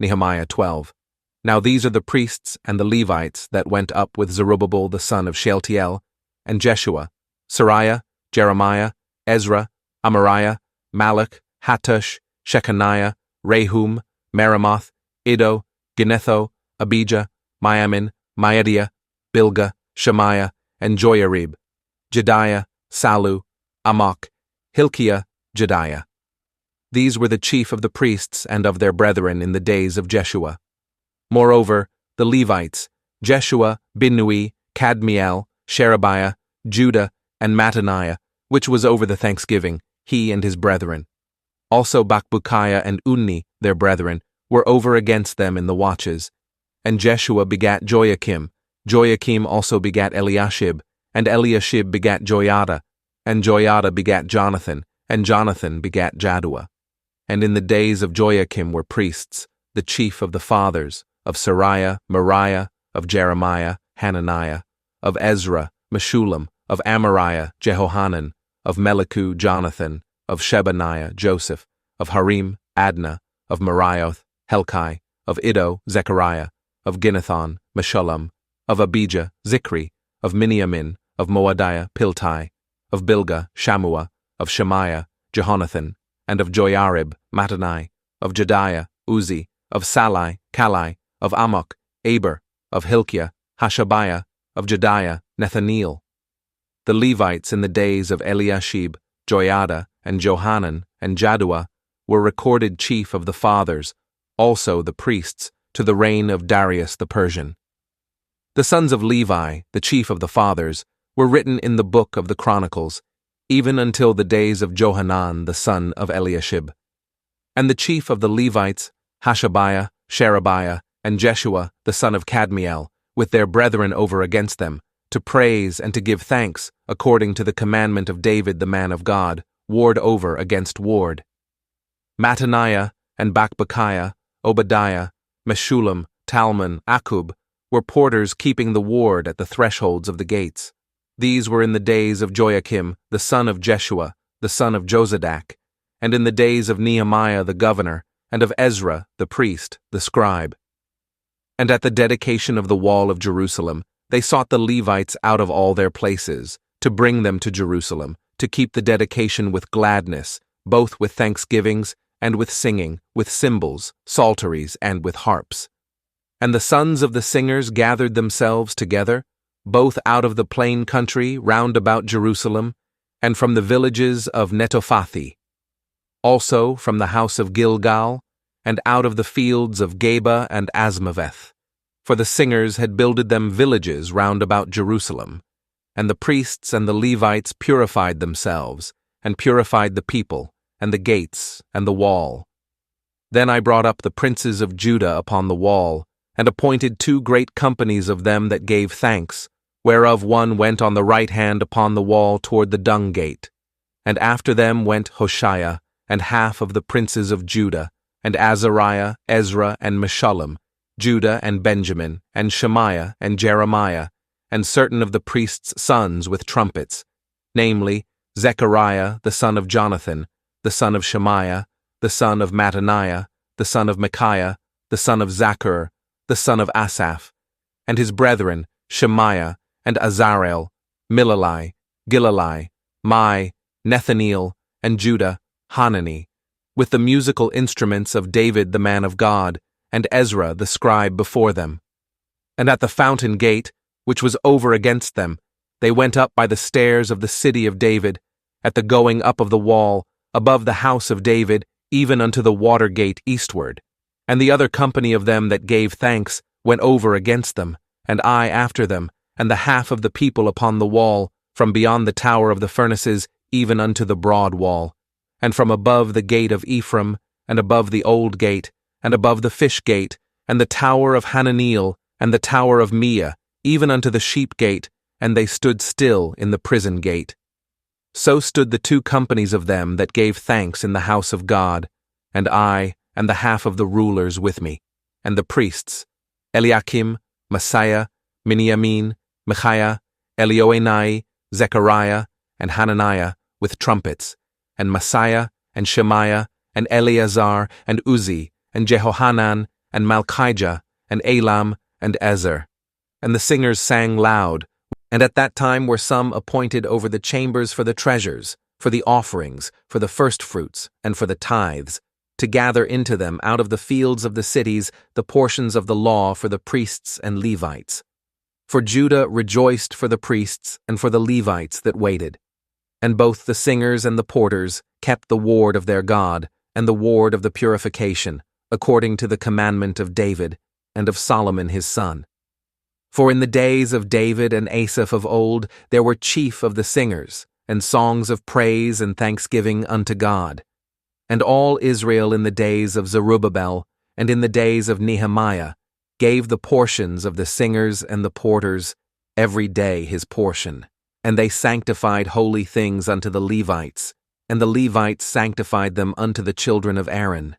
Nehemiah 12. Now these are the priests and the Levites that went up with Zerubbabel the son of Shealtiel, and Jeshua, Sariah, Jeremiah, Ezra, Amariah, Malach, Hattush, Shechaniah, Rehum, Meremoth, Iddo, Ginetho, Abijah, Miamin, Maadiah, Bilgah, Shemaiah, and Joiarib, Jediah, Sallu, Amok, Hilkiah, Jediah. These were the chief of the priests and of their brethren in the days of Jeshua. Moreover, the Levites, Jeshua, Binnui, Kadmiel, Sherebiah, Judah, and Mattaniah, which was over the thanksgiving, he and his brethren. Also Bakbukiah and Unni, their brethren, were over against them in the watches. And Jeshua begat Joiakim, Joiakim also begat Eliashib, and Eliashib begat Joiada, and Joiada begat Jonathan, and Jonathan begat Jaddua. And in the days of Joiakim were priests, the chief of the fathers, of Sariah, Moriah, of Jeremiah, Hananiah, of Ezra, Meshullam, of Amariah, Jehohanan, of Melichu, Jonathan, of Shebaniah, Joseph, of Harim, Adna, of Marioth, Helkai, of Iddo, Zechariah, of Ginnethon, Meshullam, of Abijah, Zikri, of Miniamin, of Moadiah, Piltai, of Bilgah, Shammua, of Shemaiah, Jehonathan, and of Joiarib, Mattanai, of Jediah, Uzi, of Salai, Kalai, of Amok, Aber, of Hilkiah, Hashabiah, of Jediah, Nethaneel. The Levites in the days of Eliashib, Joiada, and Johanan, and Jaddua were recorded chief of the fathers, also the priests, to the reign of Darius the Persian. The sons of Levi, the chief of the fathers, were written in the book of the Chronicles, even until the days of Johanan the son of Eliashib. And the chief of the Levites, Hashabiah, Sherebiah, and Jeshua the son of Kadmiel, with their brethren over against them, to praise and to give thanks, according to the commandment of David the man of God, ward over against ward. Mattaniah and Bakbukiah, Obadiah, Meshullam, Talmon, Akub, were porters keeping the ward at the thresholds of the gates. These were in the days of Joiakim, the son of Jeshua, the son of Jozadak, and in the days of Nehemiah the governor, and of Ezra the priest, the scribe. And at the dedication of the wall of Jerusalem, they sought the Levites out of all their places, to bring them to Jerusalem, to keep the dedication with gladness, both with thanksgivings and with singing, with cymbals, psalteries, and with harps. And the sons of the singers gathered themselves together, both out of the plain country round about Jerusalem, and from the villages of Netophathi, also from the house of Gilgal, and out of the fields of Geba and Asmaveth. For the singers had builded them villages round about Jerusalem. And the priests and the Levites purified themselves, and purified the people, and the gates, and the wall. Then I brought up the princes of Judah upon the wall, and appointed 2 great companies of them that gave thanks, whereof one went on the right hand upon the wall toward the dung gate. And after them went Hoshea, and half of the princes of Judah, and Azariah, Ezra, and Meshullam, Judah and Benjamin, and Shemaiah, and Jeremiah, and certain of the priests' sons with trumpets, namely, Zechariah the son of Jonathan, the son of Shemaiah, the son of Mattaniah, the son of Micaiah, the son of Zachar, the son of Asaph, and his brethren, Shemaiah, and Azarel, Milalai, Gilalai, Mai, Nethaneel, and Judah, Hanani, with the musical instruments of David the man of God, and Ezra the scribe before them. And at the fountain gate, which was over against them, they went up by the stairs of the city of David, at the going up of the wall, above the house of David, even unto the water gate eastward. And the other company of them that gave thanks went over against them, and I after them, and the half of the people upon the wall, from beyond the tower of the furnaces, even unto the broad wall, and from above the gate of Ephraim, and above the old gate, and above the fish gate, and the tower of Hananeel, and the tower of Meah, even unto the sheep gate, and they stood still in the prison gate. So stood the 2 companies of them that gave thanks in the house of God, and I, and the half of the rulers with me, and the priests, Eliakim, Messiah, Miniamin, Micaiah, Elioenai, Zechariah, and Hananiah, with trumpets, and Messiah, and Shemaiah, and Eleazar, and Uzi, and Jehohanan, and Malchijah, and Elam, and Ezer. And the singers sang loud, and at that time were some appointed over the chambers for the treasures, for the offerings, for the firstfruits, and for the tithes, to gather into them out of the fields of the cities the portions of the law for the priests and Levites. For Judah rejoiced for the priests and for the Levites that waited. And both the singers and the porters kept the ward of their God, and the ward of the purification, according to the commandment of David, and of Solomon his son. For in the days of David and Asaph of old there were chief of the singers, and songs of praise and thanksgiving unto God. And all Israel in the days of Zerubbabel, and in the days of Nehemiah, gave the portions of the singers and the porters, every day his portion. And they sanctified holy things unto the Levites, and the Levites sanctified them unto the children of Aaron.